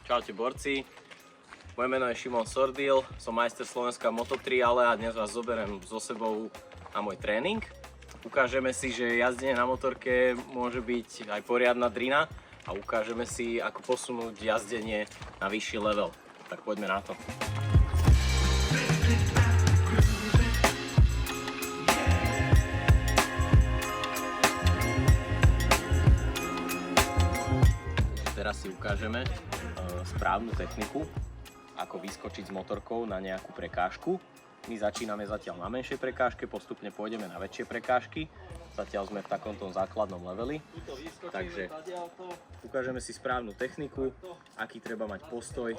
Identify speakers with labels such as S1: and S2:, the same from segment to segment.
S1: Čaute borci, moje meno je Šimon Sordil, som majster Slovenska v mototriále a dnes vás zoberiem so sebou na môj tréning. Ukážeme si, že jazdenie na motorke môže byť aj poriadna drina a ukážeme si, ako posunúť jazdenie na vyšší level. Tak poďme na to. Teraz si ukážeme správnu techniku, ako vyskočiť s motorkou na nejakú prekážku. My začíname zatiaľ na menšej prekážke, postupne pôjdeme na väčšie prekážky. Zatiaľ sme v takomto základnom leveli. Takže ukážeme si správnu techniku, aký treba mať postoj,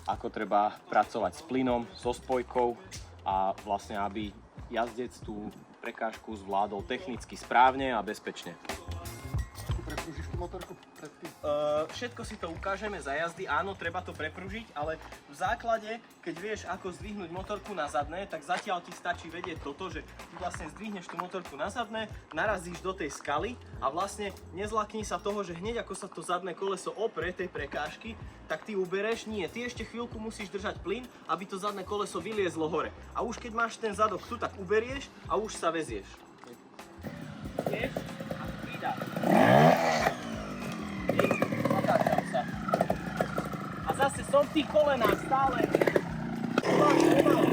S1: ako treba pracovať s plynom, so spojkou a vlastne, aby jazdec tú prekážku zvládol technicky správne a bezpečne.
S2: Prepružíš tú motorku predtým?
S1: Všetko si to ukážeme za jazdy, áno, treba to prepružiť, ale v základe, keď vieš, ako zdvihnúť motorku na zadné, tak zatiaľ ti stačí vedieť toto, že ty vlastne zdvihneš tú motorku na zadné, narazíš do tej skaly a vlastne nezlakni sa toho, že hneď ako sa to zadné koleso opre tej prekážky, tak ty ubereš, nie, ty ešte chvíľku musíš držať plyn, aby to zadné koleso vyliezlo hore. A už keď máš ten zadok tu, tak uberieš a už sa vezieš. Vieš? A pridáš. Otáčam sa. A zase som v tých kolenách stále. Pomaly.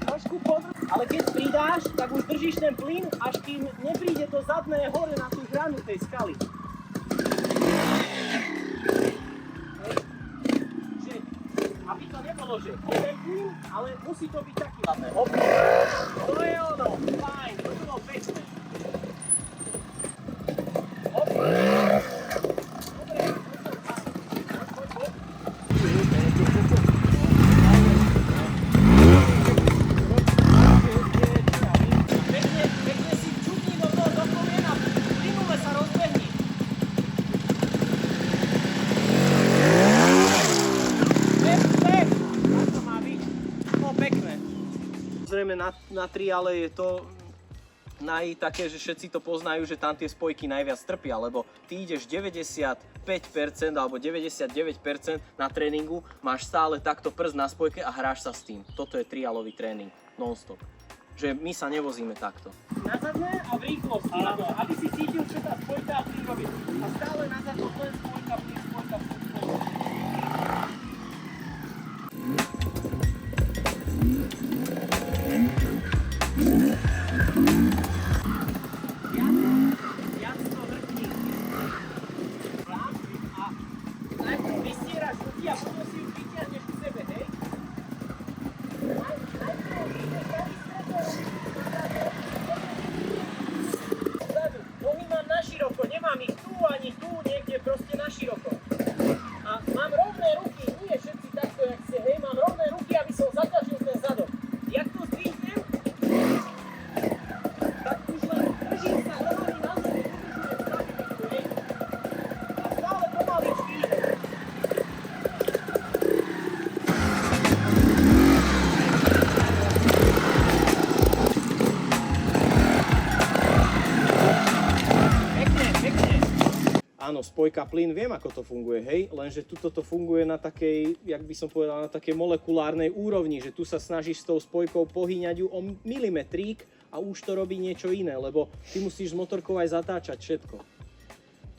S1: Trošku podr... Ale keď pridáš, tak už držíš ten plyn, až kým nepríde to zadné hore na tú hranu tej skaly. Aby to nebolo, že jeden plyn, ale musí to byť taký hlavné. Hop. To je ono, fajn, to bolo pekné. Hop. Dobre, poď. Pekne si čutni do toho do kolena, plynule sa rozbehni. Samozrejme na triále je to také, že všetci to poznajú, že tam tie spojky najviac trpia, lebo ty ideš 95% alebo 99% na tréningu, máš stále takto prst na spojke a hráš sa s tým. Toto je triálový tréning, non-stop. Že my sa nevozíme takto. Na zadné a v rýchlosti, aby si cítil, čo tá spojka a plyn robí. A stále na zadno len spojka, plyn, spojka, plyn, spojka. Áno, spojka plyn, viem ako to funguje, hej, lenže tuto to funguje na takej, jak by som povedal, na takej molekulárnej úrovni, že tu sa snažíš s tou spojkou pohýňať ju o milimetrík a už to robí niečo iné, lebo ty musíš s motorkou aj zatáčať všetko.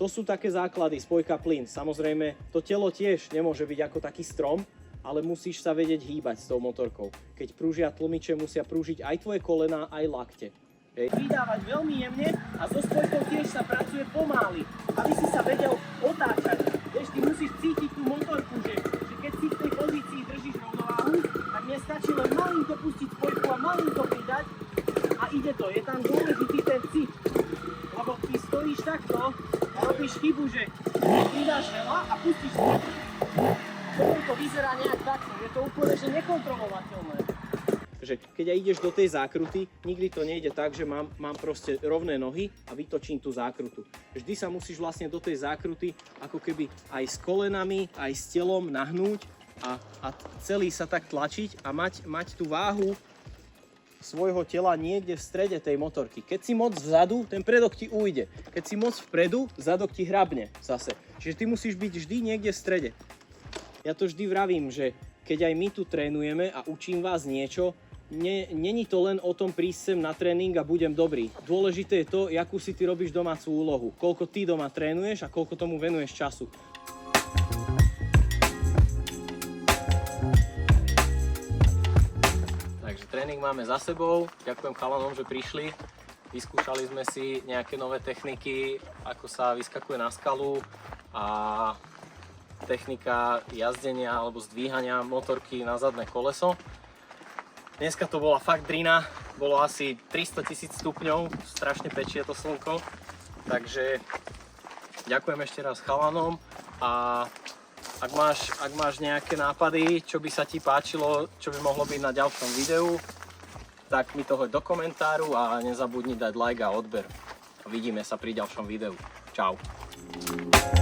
S1: To sú také základy, spojka plyn. Samozrejme, to telo tiež nemôže byť ako taký strom, ale musíš sa vedieť hýbať s tou motorkou. Keď prúžia tlmiče, musia prúžiť aj tvoje kolená, aj lakte. Pridávať veľmi jemne a so spojkou tiež sa pracuje pomaly, aby si sa vedel otáčať. Vieš, ty musíš cítiť tú motorku, že keď si v tej pozícii držíš rovnováhu, tak mne stačí len malinko pustiť spojku a malinko pridať a ide to. Je tam dôležitý ten cit, lebo ty stojíš takto a robíš chybu, že pridáš veľa a pustíš spojku. Potom to vyzerá nejak takto, je to úplne že nekontrolovateľné. že keď aj ideš do tej zákruty, nikdy to nejde tak, že mám proste rovné nohy a vytočím tú zákrutu. Vždy sa musíš vlastne do tej zákruty ako keby aj s kolenami, aj s telom nahnúť a celý sa tak tlačiť a mať tú váhu svojho tela niekde v strede tej motorky. Keď si moc vzadu, ten predok ti ujde. Keď si moc vpredu, zadok ti hrabne zase. Čiže ty musíš byť vždy niekde v strede. Ja to vždy vravím, že keď aj my tu trénujeme a učím vás niečo, není to len o tom prísť sem na tréning a budem dobrý. Dôležité je to, akú si ty robíš domácu úlohu. Koľko ty doma trénuješ a koľko tomu venuješ času. Takže tréning máme za sebou. Ďakujem chalanom, že prišli. Vyskúšali sme si nejaké nové techniky, ako sa vyskakuje na skalu a technika jazdenia alebo zdvíhania motorky na zadné koleso. Dneska to bola fakt drina, bolo asi 300 000 stupňov, strašne pečie to slnko, takže ďakujem ešte raz chalanom a ak máš nejaké nápady, čo by sa ti páčilo, čo by mohlo byť na ďalšom videu, tak mi to hoď do komentáru a nezabudni dať like a odber. Vidíme sa pri ďalšom videu. Čau.